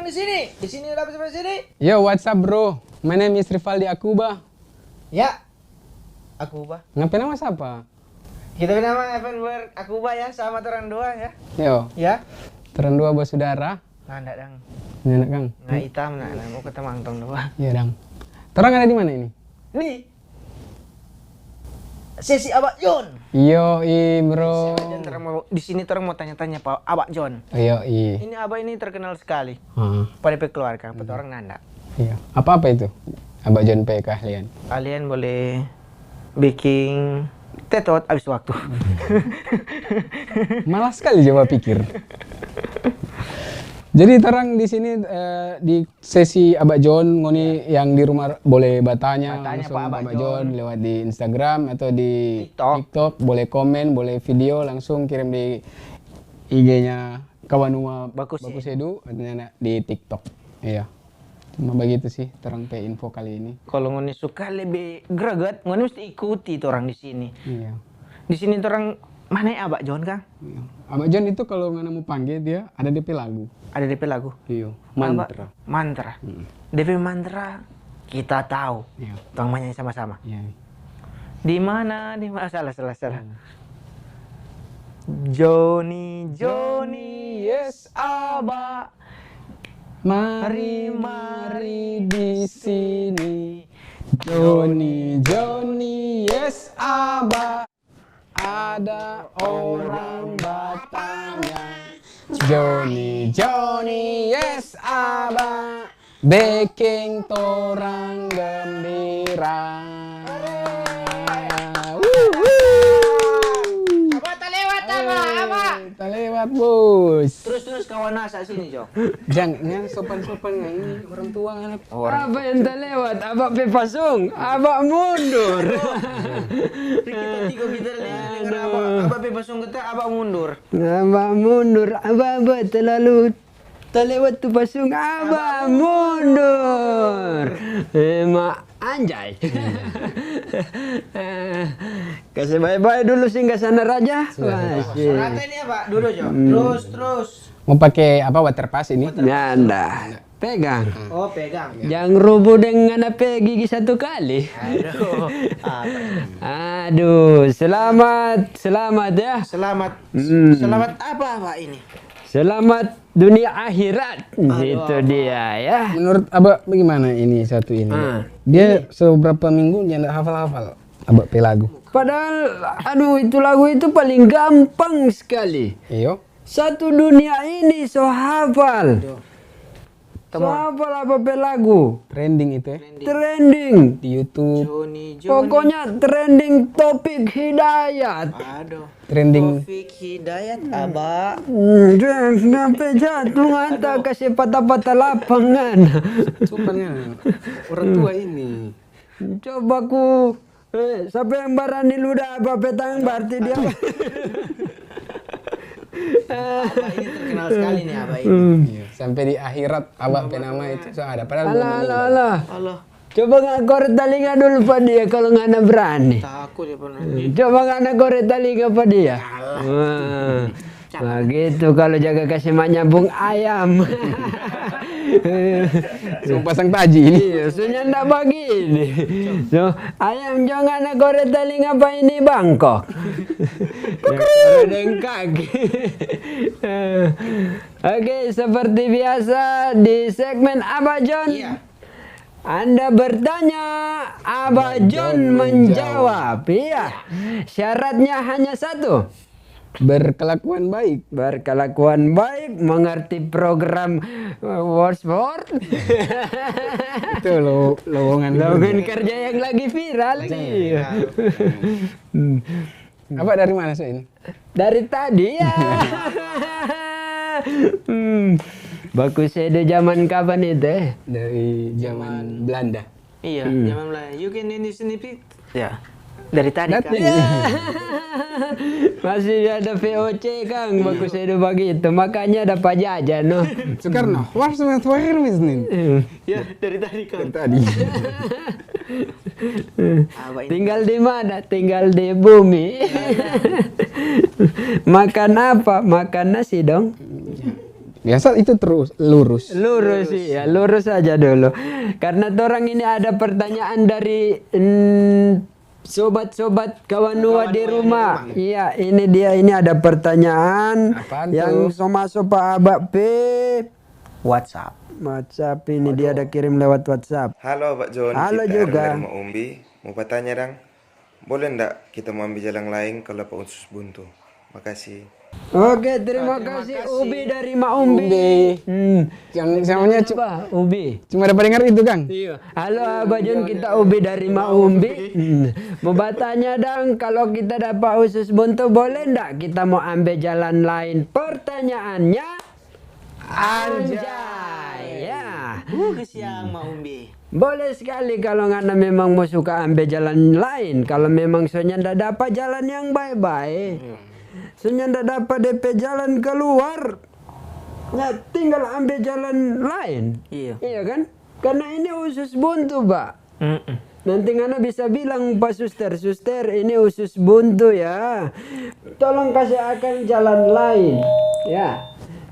di sini. Di sini udah sampai sini. Yo, what's up bro? My name is Rivaldi Akuba. Ya. Akuba. Ngapain nama siapa? Kita nama Evan Akuba ya, sama orang dua ya. Yo, Ya. terang dua bersaudara. Nah, enggak dang. Nenek Kang. Nah, hitam nah, mau ketemu angtong dua. Iya, Dang. Terang ada di mana ini? Nih. Sesi Abak John. Yo, bro. Di sini terang mau tanya-tanya Pak Abak John. Yo, Ini Abak ini terkenal sekali pada keluarga, pada orang Nanda. Iya. Apa itu? Abak John P keahlian. Kalian boleh bikin tetot abis waktu. Malas sekali coba pikir. Jadi terang di sini di sesi Abak John ngoni yang di rumah boleh bertanya langsung Pak Abak John lewat di Instagram atau di TikTok. TikTok, boleh komen, boleh video langsung kirim di IG-nya Kawanua Bagus Edu di TikTok. Iya. Cuma begitu sih terang pe info kali ini. Kalau ngoni suka lebih greget, ngoni mesti ikuti tuh orang di sini. Iya. Di sini tuh orang mana ya Abak John Kang? Iya. Abak John itu kalau nggak mau panggil dia ada DP lagu. Ada DP lagu. Iya. Mantra. Mantra. DP mantra kita tahu. Iya. Tong nyanyi sama-sama. Iya. Di mana? Salah. Johnny, yes Abak. Mari di sini. Johnny, yes Abak. Ada orang bertanya. Johnny, yes Abak. Baking torang gembira. Abak tak lewat Abak. Tak lewat bos. Terus kawan nasa sini Jo. Jangan sopan-sopan ini orang tua anak. Apa yang tak lewat? Abak pepasung, abak mundur. Kita tiga kita dengar Abak bebasung kita Abak mundur. Abak mundur, abak terlalu tak lewat tu pasung, abak mundur. Mak anjay. Kasih bye-bye dulu singgah sana raja. Masih. Rata ini Abak dulu Jo. Terus. Mau pakai apa water pass ini? Nanda. Pegang. Oh pegang. Jangan rubuh dengan apa gigi satu kali. Aduh. Aduh, selamat ya. Selamat. Selamat apa Pak ini? Selamat dunia akhirat. Itu dia ya. Menurut Abak bagaimana ini satu ini? Dia seberapa minggu dia nggak hafal-hafal Abak pe lagu. Padahal itu lagu itu paling gampang sekali. Iyo. Satu dunia ini so hafal. So hafal apa pe lagu? Trending itu ya. Trending. Di YouTube. Johnny. Pokoknya trending topik hidayat. Aduh. Trending. Taufik Hidayat Abak. Sampai jatuh ngata kasih patah-patah lapangan. Sopannya orang tua ini. Coba ku siapa yang berani ludah apa petang berarti dia. Abak ini terkenal sekali nih Abak ini. Iya. Sampai di akhirat Abak pe nama itu so ada padahal belum meninggal. Alah. Allah. Coba nggak korek telinga dulu pak dia kalau nggak ada berani. Takut ya pernah. Coba nggak ada korek telinga pak dia. Nah gitu kalau jaga kasih mak nyambung ayam. So pasang taji ini. Iya, soalnya ndak begini. So, ayam jangan ada korek telinga apa ini Bangkok. Yang kaki. Oke, seperti biasa di segmen Abak John. Iya. Anda bertanya, Abak John menjawab. Iya. Syaratnya hanya satu. Berkelakuan baik. Berkelakuan baik, mengerti program Wordsport. Itu lowongan Kerja yang lagi viral. Iya. Abak dari mana sih ini? Dari tadi ya. Bagus ada zaman kapan itu? Dari zaman Belanda. Iya, zaman Melayu. You can ini snippet. Ya. Dari tadi kan. Masih ada VOC Kang, bagus ada begitu. Makanya ada pajajan no. Soekarno, what's nih? Ya, dari tadi kan. Tadi. Tinggal di mana? Tinggal di bumi. Makan apa? Makan nasi dong. Biasa itu terus lurus. Lurus sih ya, lurus aja dulu. Karena orang ini ada pertanyaan dari sobat-sobat kawanua di rumah. Iya, ini dia, ini ada pertanyaan Apaan yang tuh? masuk Pak Abak P. WhatsApp. WhatsApp ini dia ada kirim lewat WhatsApp. Halo Pak John, Halo kita juga. dari Mak Umbi. Mau bertanya dong, boleh ndak kita mau ambil jalan lain kalau Pak Usus buntu? Makasih. Oke, terima kasih Ubi dari Mak Umbi. Yang namanya Coba Ubi. cuma dapat dengar itu, Kang. Iya. Halo Abah Jun, kita Ubi dari Mak Umbi. Mau bertanya dong, kalau kita dapat usus buntu boleh ndak kita mau ambil jalan lain? Pertanyaannya anjay. Ya. Kesiang Mak Umbi. Boleh sekali kalau ngana memang mau suka ambil jalan lain. Kalau memang soalnya ndak dapat jalan yang baik-baik. Soalnya ndak dapat DP jalan keluar. Ya tinggal ambil jalan lain. Iya. Iya kan? Karena ini usus buntu, Pak. Nanti ngana bisa bilang Pak Suster, Suster ini usus buntu ya. Tolong kasih akan jalan lain. Ya.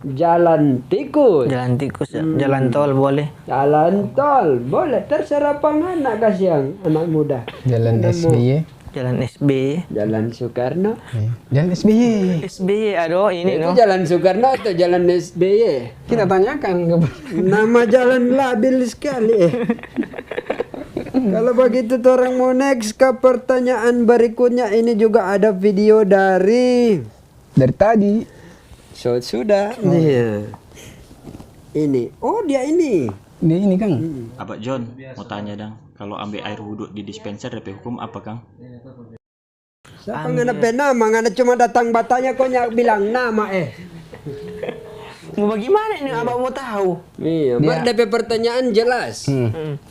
Jalan tikus. Jalan tikus, ya. Jalan tol boleh. Jalan tol. Boleh. Terserah pangana kasih yang anak muda. Jalan Anda mau SBY. Jalan SBY. Jalan Soekarno. Jalan SBY. SBY, aduh ini Itu no. jalan Soekarno atau jalan SBY? Kita tanyakan ke Nama jalan labil sekali. Kalau begitu orang mau next ke pertanyaan berikutnya. Ini juga ada video dari tadi. sudah. Iya. Ini. Oh, dia ini. Dia ini, Kang. Abang John, mau tanya dong, kalau ambil air wudhu di dispenser DP hukum apa Kang? Siapa ngana nama? Ngana cuma datang batanya kok nyak bilang nama Mau bagaimana ini abang mau tahu? Iya, Dia- DP pertanyaan jelas.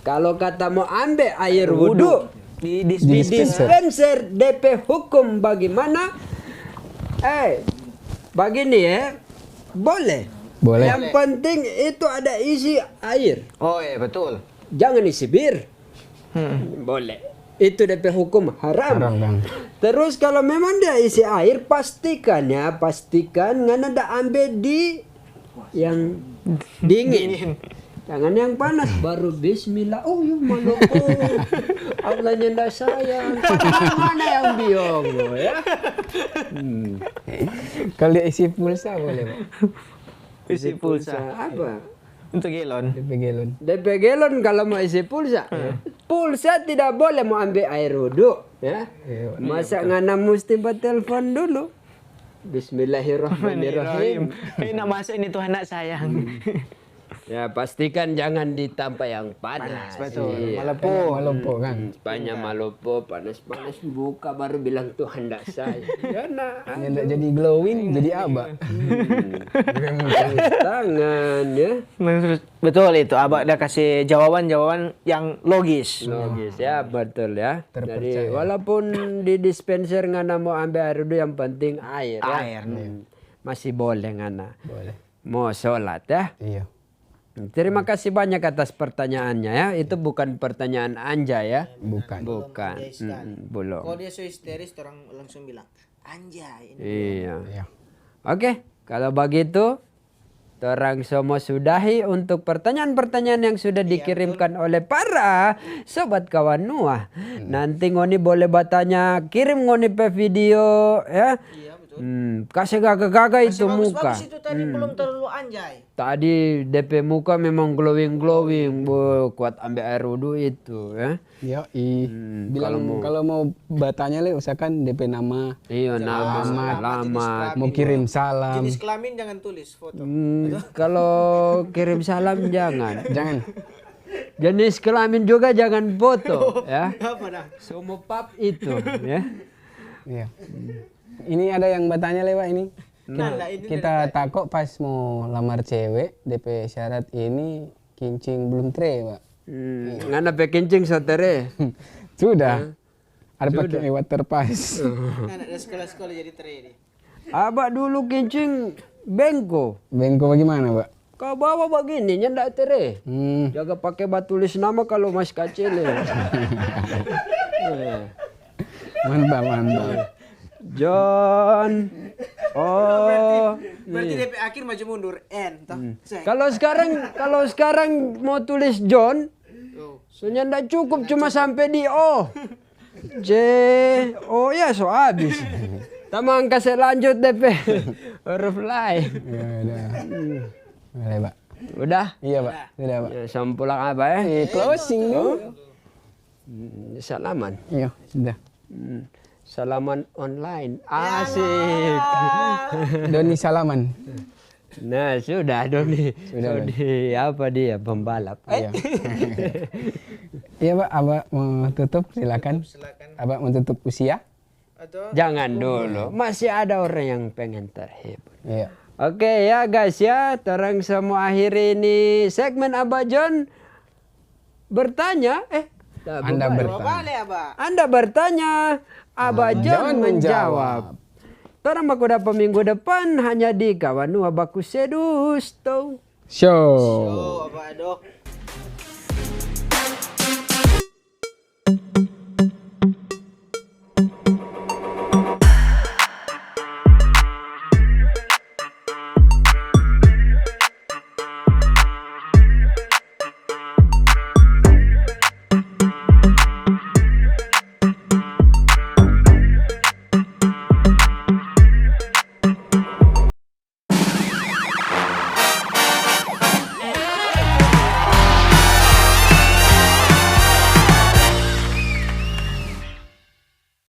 Kalau kata mau ambil air wudhu Di di dispenser. dispenser DP hukum bagaimana? Begini ya, boleh. Boleh. Yang penting itu ada isi air, Oh iya betul. jangan isi bir. Boleh. Itu DP hukum haram. Haram, Bang. Terus kalau memang dia isi air, pastikan ngana dah ambil di yang dingin. Jangan yang panas baru bismillah. Oh, ya malopo. Allah nyenda sayang. Mana yang biong lo ya? Kalau dia isi pulsa boleh, Pak. Isi pulsa. Apa? Untuk galon. DP galon. DP galon kalau mau isi pulsa. Pulsa tidak boleh mau ambil air wudhu, ya. Masa ngana mesti telepon dulu. Bismillahirrahmanirrahim. Nak masuk ini Tuhan nak sayang. Ya pastikan jangan ditampak yang panas. Betul. Iya. Malopo, Kang. Banyak malopo panas-panas buka baru bilang Tuhan tidak sayang. Ya nak. Yang nggak jadi glowing, jadi apa? Tangan ya. Betul itu. Abang dah kasih jawaban-jawaban yang logis. Logis ya, betul ya. Terpercaya. Jadi walaupun di dispenser ngana mau ambil air wudhu yang penting air. Ya. Air. Masih boleh ngana. Boleh. Mau sholat ya. Iya. Terima kasih banyak atas pertanyaannya ya. Itu bukan pertanyaan Anja ya. Bukan. Bukan. Belum. Kalau dia so histeris orang langsung bilang anjay. Iya. Iya. Oke, kalau begitu orang semua sudahi untuk pertanyaan-pertanyaan yang sudah dikirimkan oleh para sobat kawan Nuah. Nanti ngoni boleh bertanya, kirim ngoni pe video ya. Kasih gagak-gagak itu muka. Itu tadi belum terlalu anjay. Tadi DP muka memang glowing, kuat ambil air wudhu itu ya. Iya, bilang kalau mau bertanya le usahakan DP nama, Iya, nama, alamat. mau kirim salam. Jenis kelamin jangan tulis foto. Kalau kirim salam jangan. Jangan. Jenis kelamin juga jangan foto ya. Apa dah? Semua pap itu ya. Iya. Ini ada yang bertanya lewat ini. Kita takut pas mau lamar cewek, DP syarat ini kincing belum tre, Pak. Ngana pe kencing satere. Sudah. Ada pakai water pass. Anak dari sekolah-sekolah jadi trade. Abak dulu kencing bengko. Bengko bagaimana, Pak? Kau bawa begini nyendak tere. Jaga pakai batu tulis nama kalau masih kecil ya. Mantap, mantap. John Oh. Berarti DP akhir maju mundur N toh. Sek. Kalau sekarang mau tulis John, soalnya ndak cukup cuma sampai di O. J O ya so habis. Tamang kasih lanjut DP. Huruf lain. Ya udah. Boleh, Pak. Udah? Iya, Pak. Sudah, Pak. Ya, sampulang apa ya? Closing dulu. Salaman. Iya, sudah. Salaman online. Asik. Doni salaman. Nah, sudah Doni. Sudah, Doni apa dia pembalap. Iya. Iya, Pak. Abah mau tutup, silakan. Abah mau tutup usia? Atau Jangan dulu. Masih ada orang yang pengen terhibur. Iya. Oke ya guys ya, terang semua akhir ini segmen Abah John bertanya. Anda bertanya. balik Abah. Anda bertanya, Abah John menjawab. Terang baku dapat minggu depan hanya di Kawanua Baku Sedus. Tuh. Show. Oh Abah dok.